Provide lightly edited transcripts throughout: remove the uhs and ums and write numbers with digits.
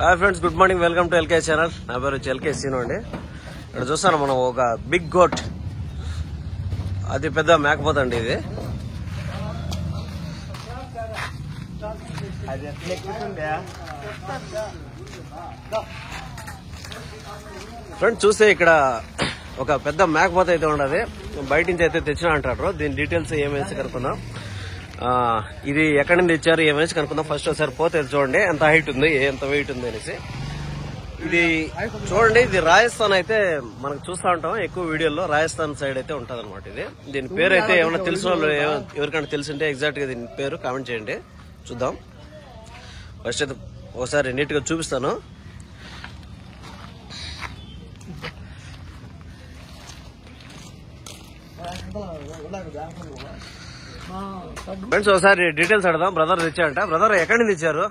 Hi friends, good morning. Welcome to LK channel. నా పేరు వచ్చి ఎల్కే సీను అండి. ఇక్కడ చూస్తాను మనం ఒక బిగ్ గోట్, అతి పెద్ద మేకపోతు అండి ఇది. ఫ్రెండ్స్ చూస్తే ఇక్కడ ఒక పెద్ద మేకపోతు అయితే ఉండదు, బయట నుంచి అయితే తెచ్చినా అంటారు. దీని డీటెయిల్స్ ఏమేసి కనుక్కుందాం. ఇది ఎక్కడి నుంచి తెచ్చారు ఏమేసి కనుక్కుందాం. ఫస్ట్ ఒకసారి పోతే చూడండి ఎంత హైట్ ఉంది, ఎంత వెయిట్ ఉంది అనేసి. ఇది చూడండి, ఇది రాజస్థాన్ అయితే మనకు చూస్తూ ఉంటాం ఎక్కువ వీడియోల్లో. రాజస్థాన్ సైడ్ అయితే ఉంటది అనమాట ఇది. దీని పేరు అయితే ఏమైనా తెలిసిన వాళ్ళు ఎవరికైనా తెలిసింటే ఎగ్జాక్ట్ గా దీని పేరు కామెంట్ చేయండి, చూద్దాం. ఫస్ట్ అయితే ఒకసారి నీట్ గా చూపిస్తాను. ఫ్రెండ్స్ ఒకసారి డీటెయిల్స్ అడదాం. బ్రదర్ తెచ్చారంట. బ్రదర్ ఎక్కడి నుంచి తెచ్చారు?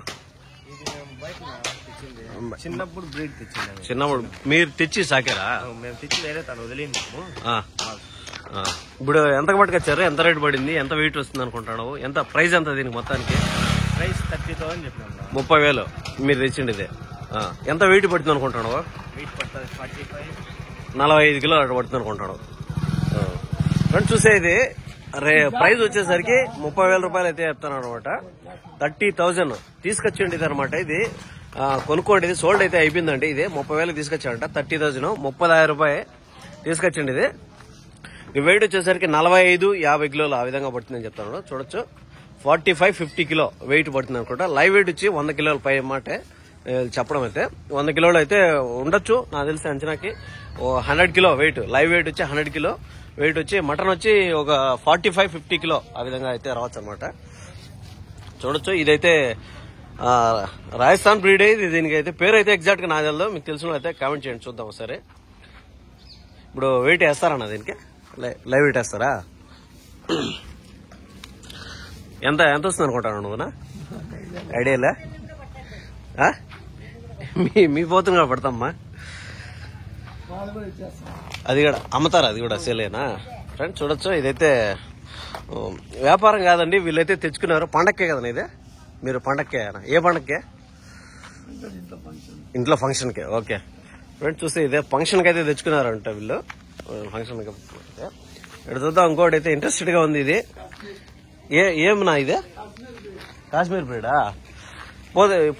చిన్నప్పుడు బ్రీడ్ తెచ్చింది. చిన్నప్పుడు మీరు తెచ్చి సాకారా? మేము తెచ్చి వేరే తను వదిలించాము. ఇప్పుడు ఎంత పట్టుకొచ్చారు? ఎంత రేట్ పడింది? ఎంత వెయిట్ వస్తుంది అనుకుంటాను? ఎంత ప్రైస్ ఎంత దీనికి మొత్తానికి? ప్రైస్ 30,000 చెప్పినాం. 30,000 మీరు తెచ్చిండి ఇది. ఎంత వెయిట్ పడుతుంది అనుకుంటాను? వెయిట్ పడుతుంది 45 కిలోలు పడుతుంది అనుకుంటాను. ఫ్రెండ్స్ చూసే ఇది ప్రైస్ వచ్చేసరికి 30,000 రూపాయలు అయితే చెప్తాను అనమాట. 30,000 తీసుకొచ్చిండి ఇది అనమాట. ఇది కొనుక్కోండి, ఇది సోల్డ్ అయితే అయిపోయిందండి. ఇది 30,000 తీసుకొచ్చాడంట. 30,000 30,000 రూపాయలు తీసుకొచ్చండి. ఇది వెయిట్ వచ్చేసరికి 45-50 కిలోలు ఆ విధంగా పడుతుందని చెప్తాను. చూడొచ్చు 45-50 కిలో వెయిట్ పడుతుంది అనుకుంటా. లైవ్ వెయిట్ వచ్చి 100 కిలోల పై మాట చెప్పడం అయితే 100 కిలోలు అయితే ఉండొచ్చు నాకు తెలిసి. అంచనాకి 100 కిలో వెయిట్, లైవ్ వెయిట్ వచ్చి 100 కిలో వెయిట్ వచ్చి, మటన్ వచ్చి ఒక 45-50 కిలో ఆ విధంగా అయితే రావచ్చు అనమాట. చూడొచ్చు ఇదైతే రాజస్థాన్ బ్రీడ్. ఇది దీనికి అయితే పేరు అయితే ఎగ్జాక్ట్ గా నాకు తెలియదు, మీకు తెలిసిన అయితే కామెంట్ చేయండి, చూద్దాం ఒకసారి. ఇప్పుడు వెయిట్ వేస్తారన్న దీనికి? లైవ్ వెయిట్ వేస్తారా? ఎంత ఎంత వస్తుంది అనుకుంటాను నువ్వునా? ఐడియాలే మీ పోతున్నా పడతామ్మా. అది కూడా అమ్ముతారా? అది కూడా సేలేనా? ఫ్రెండ్స్ చూడొచ్చు ఇదైతే వ్యాపారం కాదండి, వీళ్ళైతే తెచ్చుకున్నారు. పండక్కే కదనా ఇది? మీరు పండక్కే? ఏ పండక్కే? ఇంట్లో ఫంక్షన్ కే. ఓకే ఫ్రెండ్స్ చూస్తే ఇదే ఫంక్షన్ కి అయితే తెచ్చుకున్నారంట వీళ్ళు. ఫంక్షన్ ఇక్కడ చూద్దాం. ఇంకోటి అయితే ఇంట్రెస్టెడ్ గా ఉంది. ఇది ఏమన్నా ఇదే కాశ్మీర్ బ్రీడా?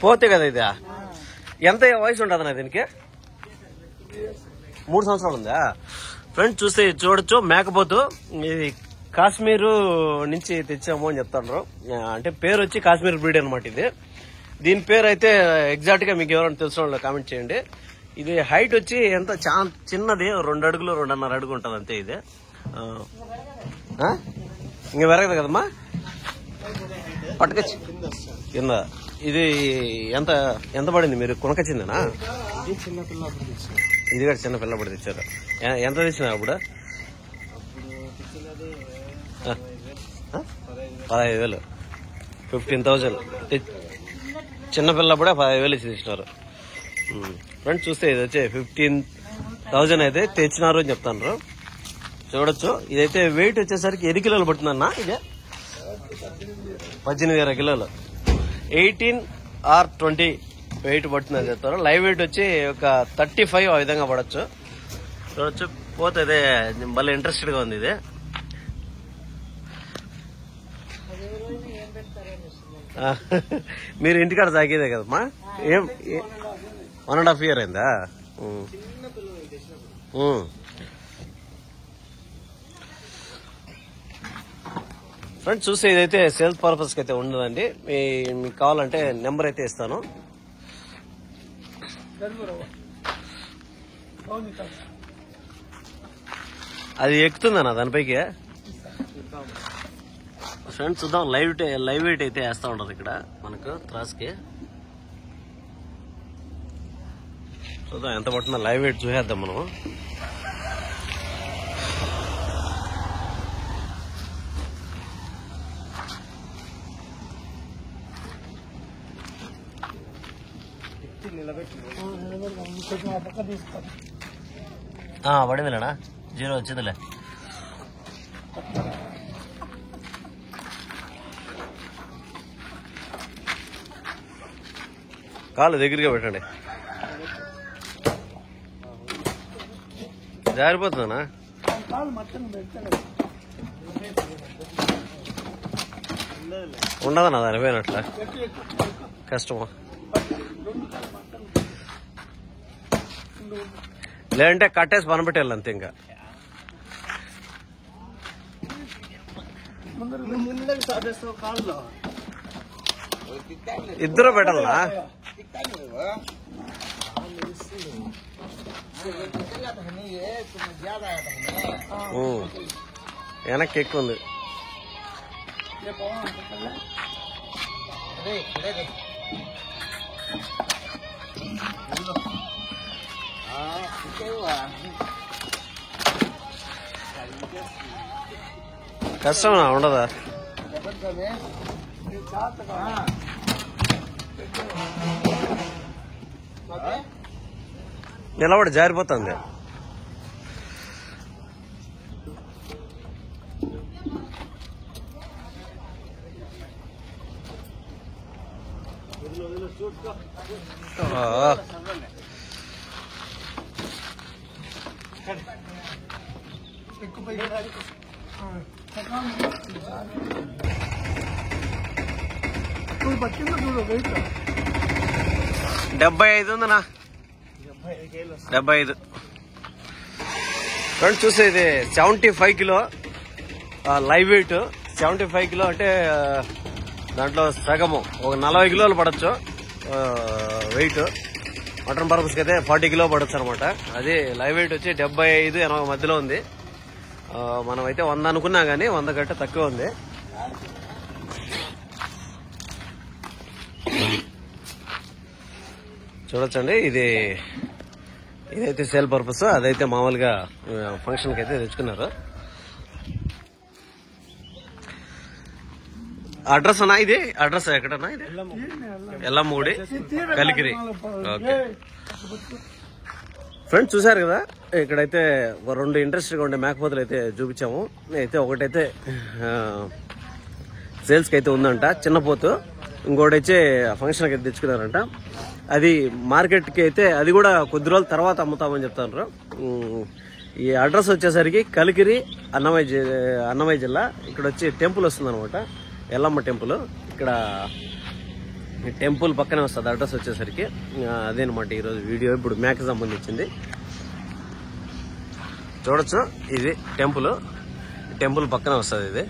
పోతే కదా ఇది. ఎంత వయసు ఉంటుందన్నా దీనికి? 3 సంవత్సరాలు ఉందా? ఫ్రెండ్స్ చూస్తే చూడొచ్చు మేకపోతు. ఇది కాశ్మీరు నుంచి తెచ్చాము అని చెప్తారు. అంటే పేరు వచ్చి కాశ్మీర్ బ్రీడ్ అనమాట ఇది. దీని పేరు అయితే ఎగ్జాక్ట్ గా మీకు ఎవరైనా తెలిసిన వాళ్ళు కామెంట్ చేయండి. ఇది హైట్ వచ్చి ఎంత చాలా చిన్నది, 2 అడుగులు 2.5 అడుగు ఉంటుంది అంతే. ఇది ఇంకా పెరగదు కదమ్మా, పట్టుకొచ్చి కింద. ఇది ఎంత ఎంత పడింది? మీరు కొనకొచ్చిందేనా? ఇది కూడా చిన్న పిల్లప్పుడు తెచ్చారు. ఎంత తెచ్చినా అప్పుడు? 15,000 15,000 చిన్నపిల్లప్పుడే 15,000 ఇచ్చి తెచ్చినారు. ఫ్రెండ్స్ చూస్తే ఇది వచ్చి 15,000 అయితే తెచ్చినారు అని చెప్తాను. చూడొచ్చు ఇదైతే వెయిట్ వచ్చేసరికి 8 కిలోలు పడుతుందన్నా. ఇదే 18-20 కిలోలు, 18 or 20 వెయిట్ పడుతుందని చెప్తారు. లైవ్ వెయిట్ వచ్చి ఒక 35 ఆ విధంగా పడచ్చు. చూడొచ్చు పోతే అదే భలే ఇంట్రెస్టెడ్ గా ఉంది ఇది. మీరు ఇంటికాడ తాగేదే కదమ్మా? 1.5 year అయిందా? ఫ్రెండ్స్ చూస్తే ఇదైతే సేల్స్ పర్పస్ కి అయితే ఉండదండి. మీకు కావాలంటే నెంబర్ అయితే ఇస్తాను. అది ఎక్కుతుందన్నా దానిపైకి? ఫ్రెండ్స్ చూద్దాం. లైవ్ వెయిట్ అయితే వేస్తా ఉండదు ఇక్కడ మనకు త్రాస్కి. చూద్దాం ఎంత పడుతుందో. లైవ్ వెయిట్ చూసేద్దాం మనం. పడిందిలేనా? 0 వచ్చిందిలే. కాలు దగ్గరగా పెట్టండి. జారిపోతుందనా? ఉండదన్నా దాని పోయినట్ల కష్టమా? లేదంటే కట్టేసి పనబెట్టాలి అంతే. ఇంకా ఇద్దరు పెట్టాలనా? వెనక్కి ఎక్కువ ఉంది. కష్టమా? ఉండదా? నిలబడి జారిపోతుంది. డెబ్బై 75 ఉందనా? 75 ఫ్రెండ్స్. చూసే ఇది 75 కిలో లైవ్ వెయిట్. 75 కిలో అంటే దాంట్లో సగము ఒక 40 కిలోలు పడచ్చు వెయిట్. మటన్ పర్పస్కి అయితే 40 కిలో పడచ్చు అనమాట. అది లైవ్ వెయిట్ వచ్చి 75-80 మధ్యలో ఉంది. మనం అయితే 100 అనుకున్నా గానీ 100 కంటే తక్కువ ఉంది. చూడొచ్చండి. ఇదైతే సేల్ పర్పస్, అదైతే మామూలుగా ఫంక్షన్కి అయితే తెచ్చుకున్నారు. అడ్రస్ అన్నా? ఇది అడ్రస్ ఎక్కడన్నా? ఇది ఎల్లమ్మగుడి, కలికిరి. ఓకే ఫ్రెండ్స్, చూసారు కదా. ఇక్కడైతే 2 ఇంట్రెస్ట్గా ఉండే మేకపోతలు అయితే చూపించాము. అయితే ఒకటైతే సేల్స్కి అయితే ఉందంట చిన్న పోతు, ఇంకోటైతే ఫంక్షన్కి అయితే తెచ్చుకున్నారంట. అది మార్కెట్కి అయితే అది కూడా కొద్ది రోజుల తర్వాత అమ్ముతామని చెప్తారు. ఈ అడ్రస్ వచ్చేసరికి కలికిరి, అన్నమయ్య జిల్లా. ఇక్కడ వచ్చి టెంపుల్ వస్తుంది అనమాట, ఎల్లమ్మ టెంపుల్. ఇక్కడ టెంపుల్ పక్కనే వస్తుంది అడ్రస్ వచ్చేసరికి. అదేనమాట ఈరోజు వీడియో. ఇప్పుడు మేకకి సంబంధించింది చూడొచ్చు. ఇది టెంపుల్ పక్కనే వస్తుంది ఇది.